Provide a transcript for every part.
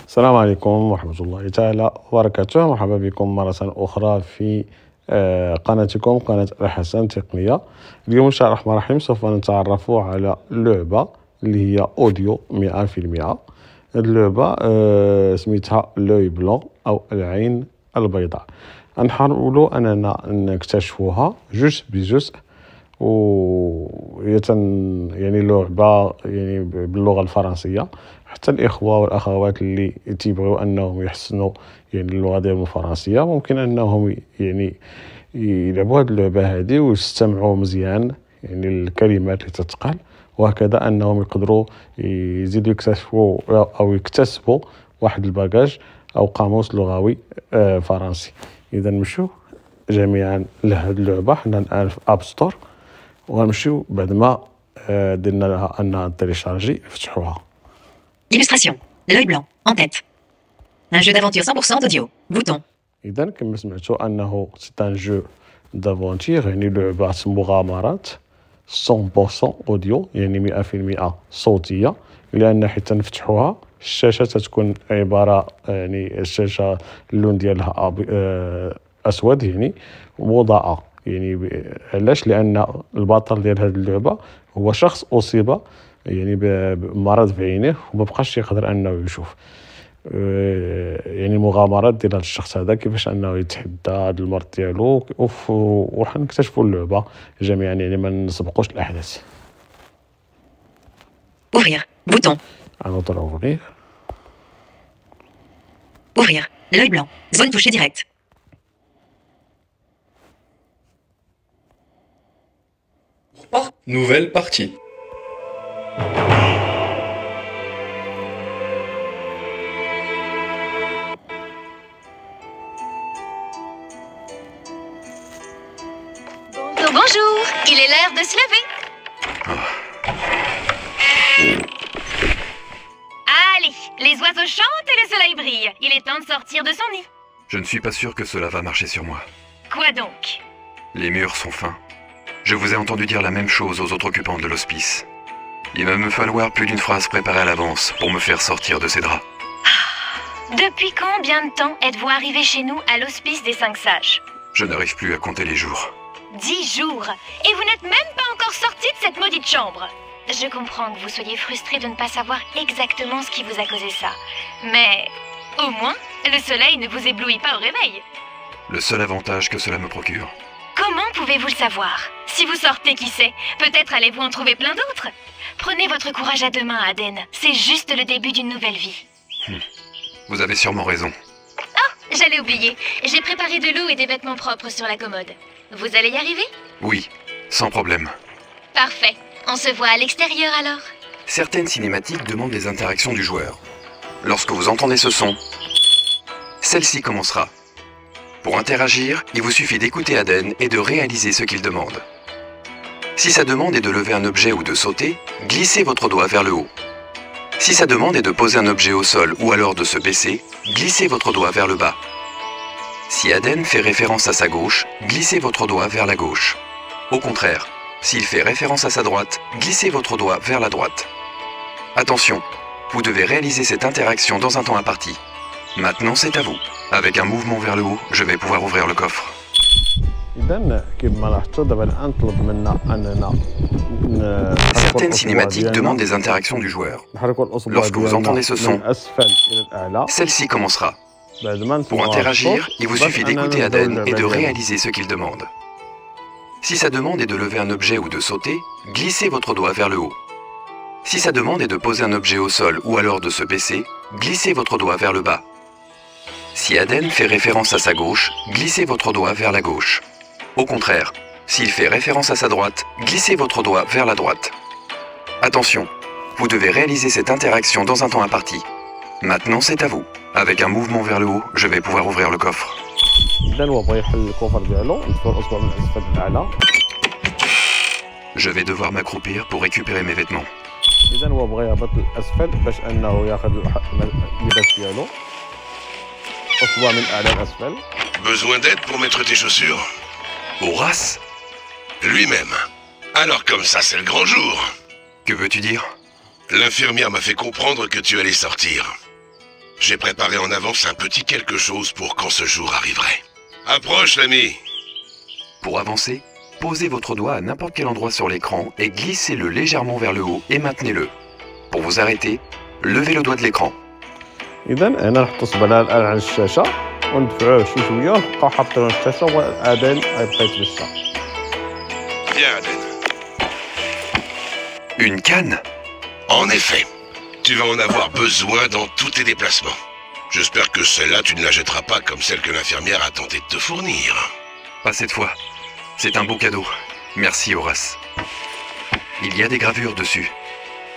السلام عليكم ورحمة الله تعالى وبركاته. مرحبا بكم مرة أخرى في قناتكم قناة الحسن تقنية. اليوم إن شاء الله الرحمن الرحيم سوف نتعرف على لعبة اللي هي أوديو 100%. اللعبة سميتها لوي بلون أو العين البيضاء. نحاولوا أننا نكتشفوها جزء بجزء، وهي يعني لعبة يعني باللغة الفرنسية. حتى الإخوة والأخوات اللي تيبغيو أنهم يحسنوا يعني اللغة ديالهم الفرنسية ممكن أنهم يعني يلعبوا هذه اللعبة هذه ويستمعوا مزيان يعني الكلمات اللي تتقال، وهكذا أنهم يقدروا يزيدوا يكتشفوا أو يكتسبوا واحد الباجاج أو قاموس لغوي فرنسي. إذا نمشيو جميعا لهذه اللعبة. حنا الآن في أب ستور، وغنمشيو بعد ما درنا لها أنها تيليشارجي نفتحوها. Illustration. L'œil blanc, en tête. Un jeu d'aventure 100% d'audio. Bouton. إذا كما سمعتوا أنه سي ان جو دافونتير، يعني لعبة مغامرات 100% أوديو، يعني 100% صوتية. لأن حتى نفتحوها الشاشة تتكون عبارة يعني الشاشة اللون ديالها أسود يعني مضاءة. يعني علاش؟ لأن البطل ديال هذه اللعبة هو شخص أصيب يعني بمرض في عينيه وما بقاش يقدر انه يشوف. يعني المغامرات ديال هذا الشخص هذا كيفاش انه يتحدى هذا المرض ديالو، وحنكتشفوا اللعبه جميعا يعني ما نسبقوش الاحداث. Ouvrir. Bouton. غنضربوا ouvrir. Ouvrir. L'œil blanc. Zone touchée directe. Nouvelle partie. Bonjour, il est l'heure de se lever. Allez, les oiseaux chantent et le soleil brille. Il est temps de sortir de son nid. Je ne suis pas sûr que cela va marcher sur moi. Quoi donc? Les murs sont fins. Je vous ai entendu dire la même chose aux autres occupants de l'hospice. Il va me falloir plus d'une phrase préparée à l'avance pour me faire sortir de ces draps. Depuis combien de temps êtes-vous arrivé chez nous à l'hospice des 5 sages? Je n'arrive plus à compter les jours. 10 jours. Et vous n'êtes même pas encore sorti de cette maudite chambre. Je comprends que vous soyez frustré de ne pas savoir exactement ce qui vous a causé ça. Mais au moins, le soleil ne vous éblouit pas au réveil. Le seul avantage que cela me procure. Comment pouvez-vous le savoir? Si vous sortez, qui sait? Peut-être allez-vous en trouver plein d'autres. Prenez votre courage à deux mains, Aden. C'est juste le début d'une nouvelle vie. Vous avez sûrement raison. Oh, j'allais oublier. J'ai préparé de l'eau et des vêtements propres sur la commode. Vous allez y arriver? Oui, sans problème. Parfait. On se voit à l'extérieur alors? Certaines cinématiques demandent des interactions du joueur. Lorsque vous entendez ce son, celle-ci commencera. Pour interagir, il vous suffit d'écouter Aden et de réaliser ce qu'il demande. Si sa demande est de lever un objet ou de sauter, glissez votre doigt vers le haut. Si sa demande est de poser un objet au sol ou alors de se baisser, glissez votre doigt vers le bas. Si Aden fait référence à sa gauche, glissez votre doigt vers la gauche. Au contraire, s'il fait référence à sa droite, glissez votre doigt vers la droite. Attention, vous devez réaliser cette interaction dans un temps imparti. Maintenant, c'est à vous. Avec un mouvement vers le haut, je vais pouvoir ouvrir le coffre. Certaines cinématiques demandent des interactions du joueur. Lorsque vous entendez ce son, celle-ci commencera. Pour interagir, il vous suffit d'écouter Aden et de réaliser ce qu'il demande. Si sa demande est de lever un objet ou de sauter, glissez votre doigt vers le haut. Si sa demande est de poser un objet au sol ou alors de se baisser, glissez votre doigt vers le bas. Si Aden fait référence à sa gauche, glissez votre doigt vers la gauche. Au contraire, s'il fait référence à sa droite, glissez votre doigt vers la droite. Attention, vous devez réaliser cette interaction dans un temps imparti. Maintenant, c'est à vous. Avec un mouvement vers le haut, je vais pouvoir ouvrir le coffre. Je vais devoir m'accroupir pour récupérer mes vêtements. Besoin d'aide pour mettre tes chaussures? Horace? Lui-même. Alors comme ça, c'est le grand jour. Que veux-tu dire? L'infirmière m'a fait comprendre que tu allais sortir. J'ai préparé en avance un petit quelque chose pour quand ce jour arriverait. Approche, l'ami. Pour avancer, posez votre doigt à n'importe quel endroit sur l'écran et glissez-le légèrement vers le haut et maintenez-le. Pour vous arrêter, levez le doigt de l'écran. إذا هنا نحطو صبعنا الآن على الشاشة وندفعوه شي شوية ونبقاو حاطينه على الشاشة وأذان غيبقى يتبسط. Viens, Aden. Une canne? En effet, tu vas en avoir besoin dans tous tes déplacements. J'espère que celle-là, tu ne la jetteras pas comme celle que l'infirmière a tenté de te fournir. Pas cette fois. C'est un beau cadeau. Merci, Horace. Il y a des gravures dessus.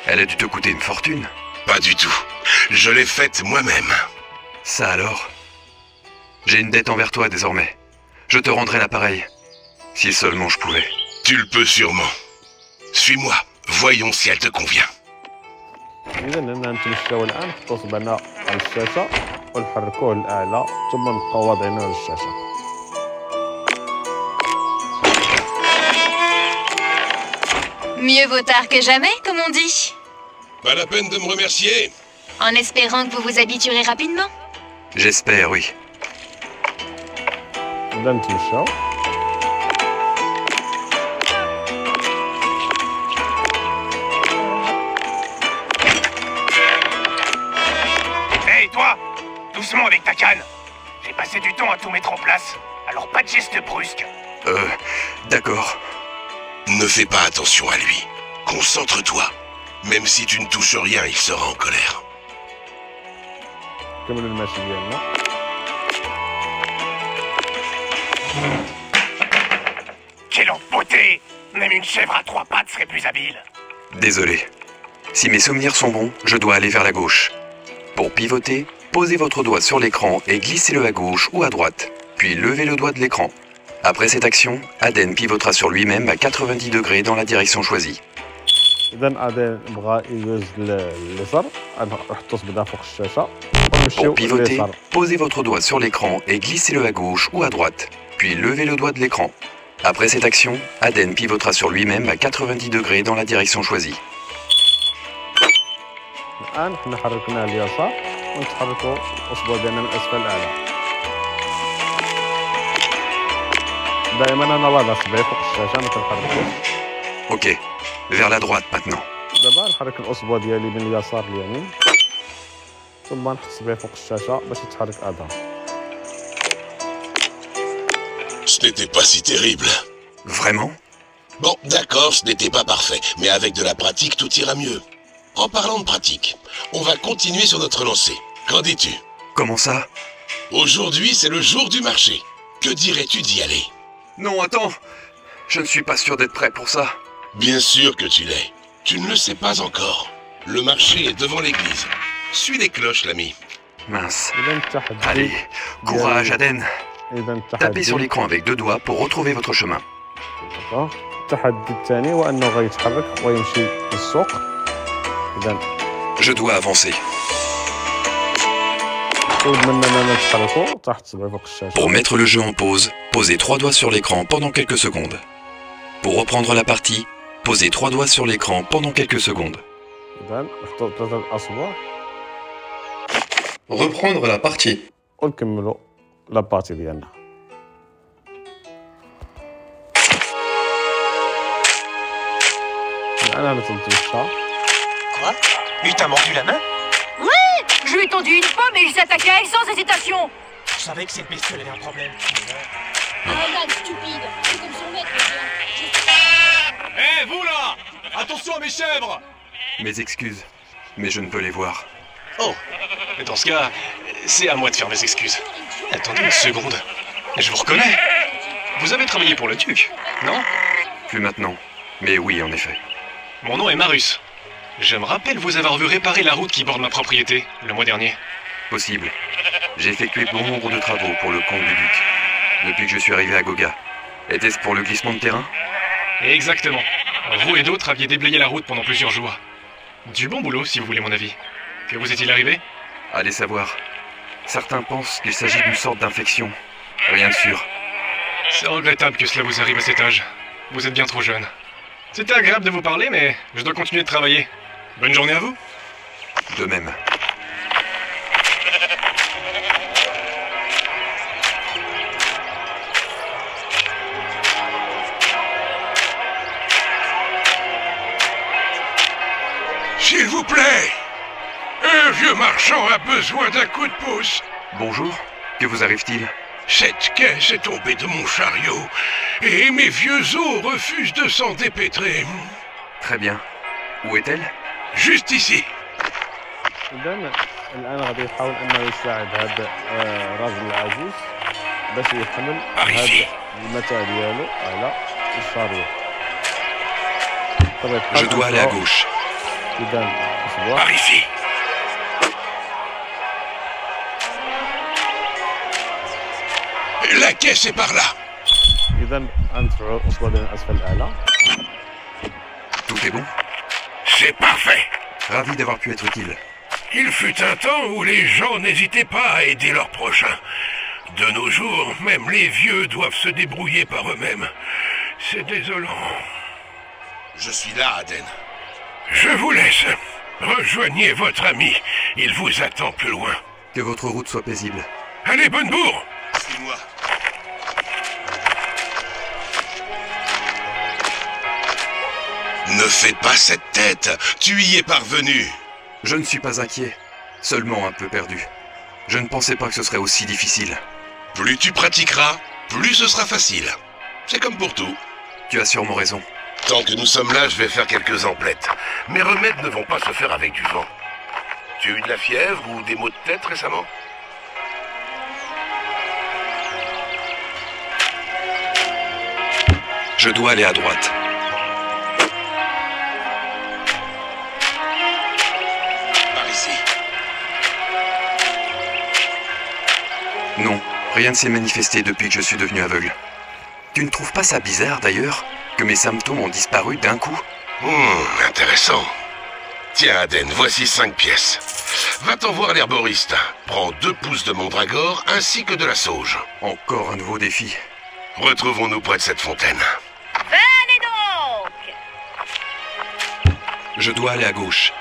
Elle a dû te coûter une fortune. Pas du tout. Je l'ai faite moi-même. Ça alors? J'ai une dette envers toi désormais. Je te rendrai l'appareil. Si seulement je pouvais. Tu le peux sûrement. Suis-moi. Voyons si elle te convient. إذا هنا نتمشاو الآن نحطو صبعنا على الشاشة ونحركوه للأعلى ثم نبقاو واضعينه على الشاشة. Mieux vaut tard que jamais, comme on dit. Pas la peine de me remercier. En espérant que vous vous habituerez rapidement. J'espère, oui. إذا نتمشاو. Hey toi, doucement avec ta canne. J'ai passé du temps à tout mettre en place, alors pas de geste brusque. D'accord. Ne fais pas attention à lui. Concentre-toi. Même si tu ne touches rien, il sera en colère. كملوا المشي ديالنا. Quelle beauté! Même une chèvre à 3 pattes serait plus habile. Désolé. Si mes souvenirs sont bons, je dois aller vers la gauche. Pour pivoter, posez votre doigt sur l'écran et glissez-le à gauche ou à droite, puis levez le doigt de l'écran. Après cette action, Aden pivotera sur lui-même à 90 degrés dans la direction choisie. إذا أدين بغا يدوز لليسار نحطو صبعنا فوق الشاشة. Pour pivoter, posez votre doigt sur l'écran et glissez-le à gauche ou à droite, puis levez le doigt de l'écran. Après cette action, Aden pivotera sur lui-même à 90 degrés dans la direction choisie. الآن حنا حركناه اليسار ونتحركوا الأصبع ديالنا من أسفل لأعلى. دائما أنا واضع صبعي فوق الشاشة ما كنحركوش. Ok, vers la droite maintenant. دابا نحرك الأصبع ديالي من اليسار لليمين ثم نحط صبعي فوق الشاشة باش يتحرك أدم. Ce n'était pas si terrible. Vraiment? Bon, d'accord, ce n'était pas parfait, mais avec de la pratique, tout ira mieux. En parlant de pratique, on va continuer sur notre lancée. Qu'en dis-tu? Comment ça? Aujourd'hui, c'est le jour du marché. Que dirais-tu d'y aller? Non, attends. Je ne suis pas sûr d'être prêt pour ça. Bien sûr que tu l'es. Tu ne le sais pas encore. Le marché est devant l'église. Suis les cloches, l'ami. Mince. إذا التحدي Allez, courage, Aden. إذا التحدي Tapez sur l'écran avec 2 doigts pour retrouver votre chemin. التحدي الثاني هو أنه غيتحرك ويمشي للسوق. إذا Je dois avancer. طلب مننا نتحركوا تحت صبعي فوق الشاشة. Pour mettre le jeu en pause, posez 3 doigts sur l'écran pendant quelques secondes. Pour reprendre la partie, posez 3 doigts sur l'écran pendant quelques secondes. إذا نحطوا 3 الأصبع Reprendre la partie. ونكملوا لابارتي ديالنا. الآن أنا تنتمشى. Quoi? Il t'a mordu la main? Je lui ai tendu une pomme et il s'attaquait à elle sans hésitation. Je savais que cette bestiole avait un problème. Regarde, stupide. C'est comme son maître. Hé, vous là! Attention à mes chèvres! Mes excuses, mais je ne peux les voir. Oh, dans ce cas, c'est à moi de faire mes excuses. Attendez une seconde. Je vous reconnais. Vous avez travaillé pour le duc, non? Plus maintenant, mais oui en effet. Mon nom est Marus. Je me rappelle vous avoir vu réparer la route qui borde ma propriété, le mois dernier. Possible. J'ai effectué bon nombre de travaux pour le compte du duc, depuis que je suis arrivé à Goga. Était-ce pour le glissement de terrain? Exactement. Vous et d'autres aviez déblayé la route pendant plusieurs jours. Du bon boulot, si vous voulez mon avis. Que vous est-il arrivé? Allez savoir. Certains pensent qu'il s'agit d'une sorte d'infection. Rien de sûr. C'est regrettable que cela vous arrive à cet âge. Vous êtes bien trop jeune. C'était agréable de vous parler, mais je dois continuer de travailler. Bonne journée à vous. De même. plaît? Un vieux marchand a besoin d'un coup de pouce. Bonjour, que vous arrive-t-il? Cette caisse est tombée de mon chariot et mes vieux os refusent de s'en dépêtrer. Très bien. Où est-elle? Juste ici. الآن غادي يحاول أنه يساعد هذا الراجل العجوز باش يحمل هذا المتاع ديالو على الشاريو. Je dois aller à gauche. Par ici. La caisse est par là. Tout est bon? C'est parfait. Ravi d'avoir pu être utile. Il fut un temps où les gens n'hésitaient pas à aider leurs prochains. De nos jours, même les vieux doivent se débrouiller par eux-mêmes. C'est désolant. Je suis là, Aden. Je vous laisse. Rejoignez votre ami. Il vous attend plus loin. Que votre route soit paisible. Allez, bonne bourre. Suis-moi. Ne fais pas cette tête. Tu y es parvenu. Je ne suis pas inquiet. Seulement un peu perdu. Je ne pensais pas que ce serait aussi difficile. Plus tu pratiqueras, plus ce sera facile. C'est comme pour tout. Tu as sûrement raison. Tant que nous sommes là, je vais faire quelques emplettes. Mes remèdes ne vont pas se faire avec du vent. Tu as eu de la fièvre ou des maux de tête récemment? Je dois aller à droite. Par ici. Non, rien ne s'est manifesté depuis que je suis devenu aveugle. Tu ne trouves pas ça bizarre d'ailleurs, que mes symptômes ont disparu d'un coup? Intéressant. Tiens, Aden, voici 5 pièces. Va t'en voir l'herboriste. Prends 2 pousses de mandragore ainsi que de la sauge. Encore un nouveau défi. Retrouvons-nous près de cette fontaine. Venez donc! Je dois aller à gauche.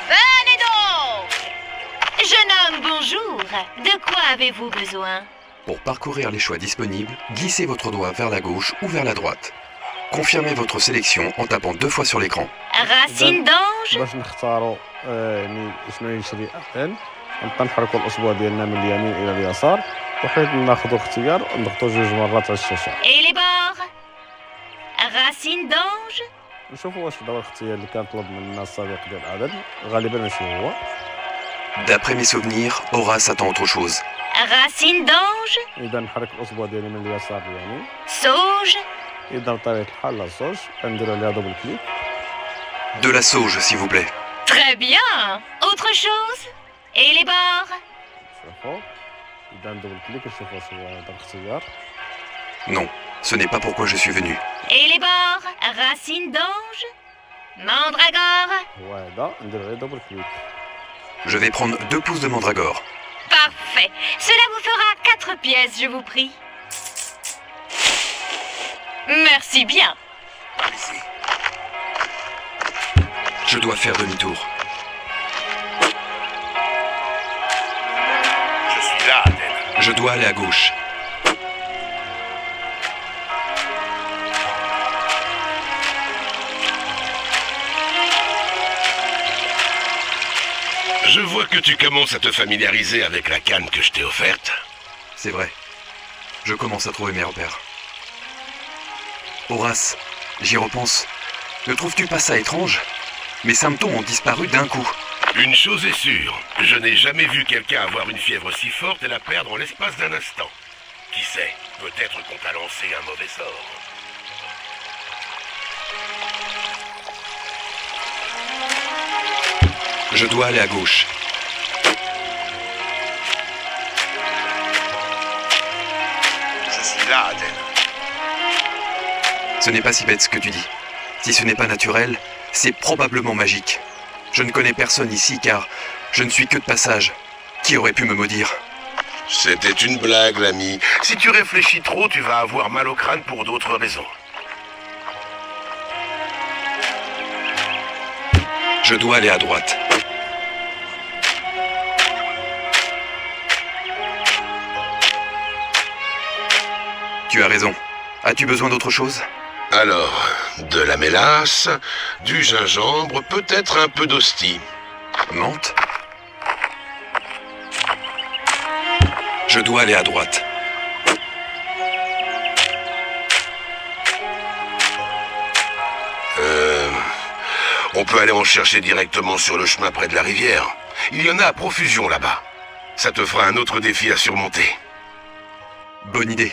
Venez donc! Jeune homme, bonjour. De quoi avez-vous besoin? Pour parcourir les choix disponibles, glissez votre doigt vers la gauche ou vers la droite. Confirmez votre sélection en tapant 2 fois sur l'écran. Racine d'ange? باش نختاروا يعني شنو يشري أحسن نبقى نحركوا الأصبع ديالنا من اليمين إلى اليسار وحيت ناخذوا اختيار ونضغطوا 2 مرات على الشاشة. Et les bords? Racine d'ange? نشوفوا واش دابا الاختيار اللي كان طلب منا الصديق ديال عدد غالبا ماشي هو. D'après mes souvenirs, Horace attend autre chose. Racine d'ange? إذا نحرك الأصبع ديالي من اليسار لليمين. Sauge? إذا بطبيعة الحال لا صوج نديرو عليها دوبل كليك. De la sauge, s'il vous plaît. Très bien. Autre chose? Et les bords? شوفوا إذا دوبل كليك نشوفوا واش هو هذا الاختيار. Non, ce n'est pas pourquoi je suis venu. Et les bords? Racine d'ange? Mandragore? هو هذا نديرو عليه دوبل كليك. Je vais prendre 2 pousses de mandragore. Parfait. Cela vous fera 4 pièces, je vous prie. Merci bien. Par ici. Je dois faire demi-tour. Je suis là, Aden. Je dois aller à gauche. Je vois que tu commences à te familiariser avec la canne que je t'ai offerte. C'est vrai. Je commence à trouver mes repères. Horace, j'y repense. Ne trouves-tu pas ça étrange? Mes symptômes ont disparu d'un coup. Une chose est sûre, je n'ai jamais vu quelqu'un avoir une fièvre si forte et la perdre en l'espace d'un instant. Qui sait, peut-être qu'on t'a lancé un mauvais sort. Je dois aller à gauche. Je suis là, Aden. Ce n'est pas si bête ce que tu dis. Si ce n'est pas naturel, c'est probablement magique. Je ne connais personne ici car je ne suis que de passage. Qui aurait pu me maudire? C'était une blague, l'ami. Si tu réfléchis trop, tu vas avoir mal au crâne pour d'autres raisons. Je dois aller à droite. Tu as raison. As-tu besoin d'autre chose? Alors, de la mélasse, du gingembre, peut-être un peu d'hostie. Menthe. Je dois aller à droite. On peut aller en chercher directement sur le chemin près de la rivière. Il y en a à profusion là-bas. Ça te fera un autre défi à surmonter. Bonne idée.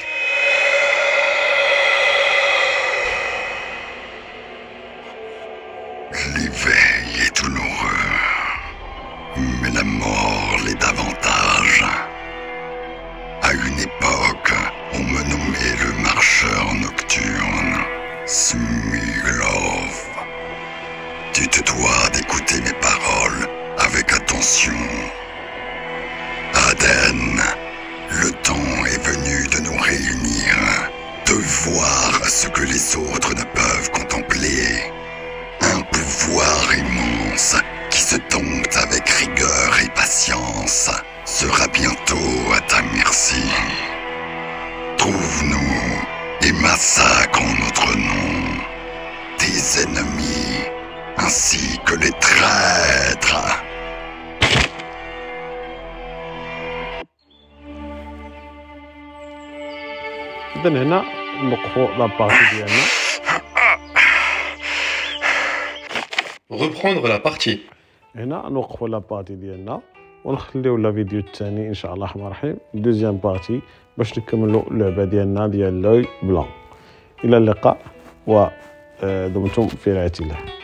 L'éveil est douloureux, mais la mort l'est davantage. À une époque, on me nommait le marcheur nocturne, Smiglov. Tu te dois d'écouter mes paroles avec attention. Aden, le temps est venu de nous réunir, de voir ce que les autres ne peuvent contempler. Un pouvoir immense qui se dompte avec rigueur et patience sera bientôt à ta merci. Trouve-nous et massacre en notre nom tes ennemis ainsi que les traîtres. إذا هنا نوقفوا لابارتي ديالنا. Reprendre la partie. هنا نوقفوا لابارتي ديالنا ونخليو لا فيديو الثاني ان شاء الله الرحمن الرحيم دوزيام بارتي باش نكملوا اللعبه ديالنا ديال لوي بلان. الى اللقاء ودمتم في رعايه الله.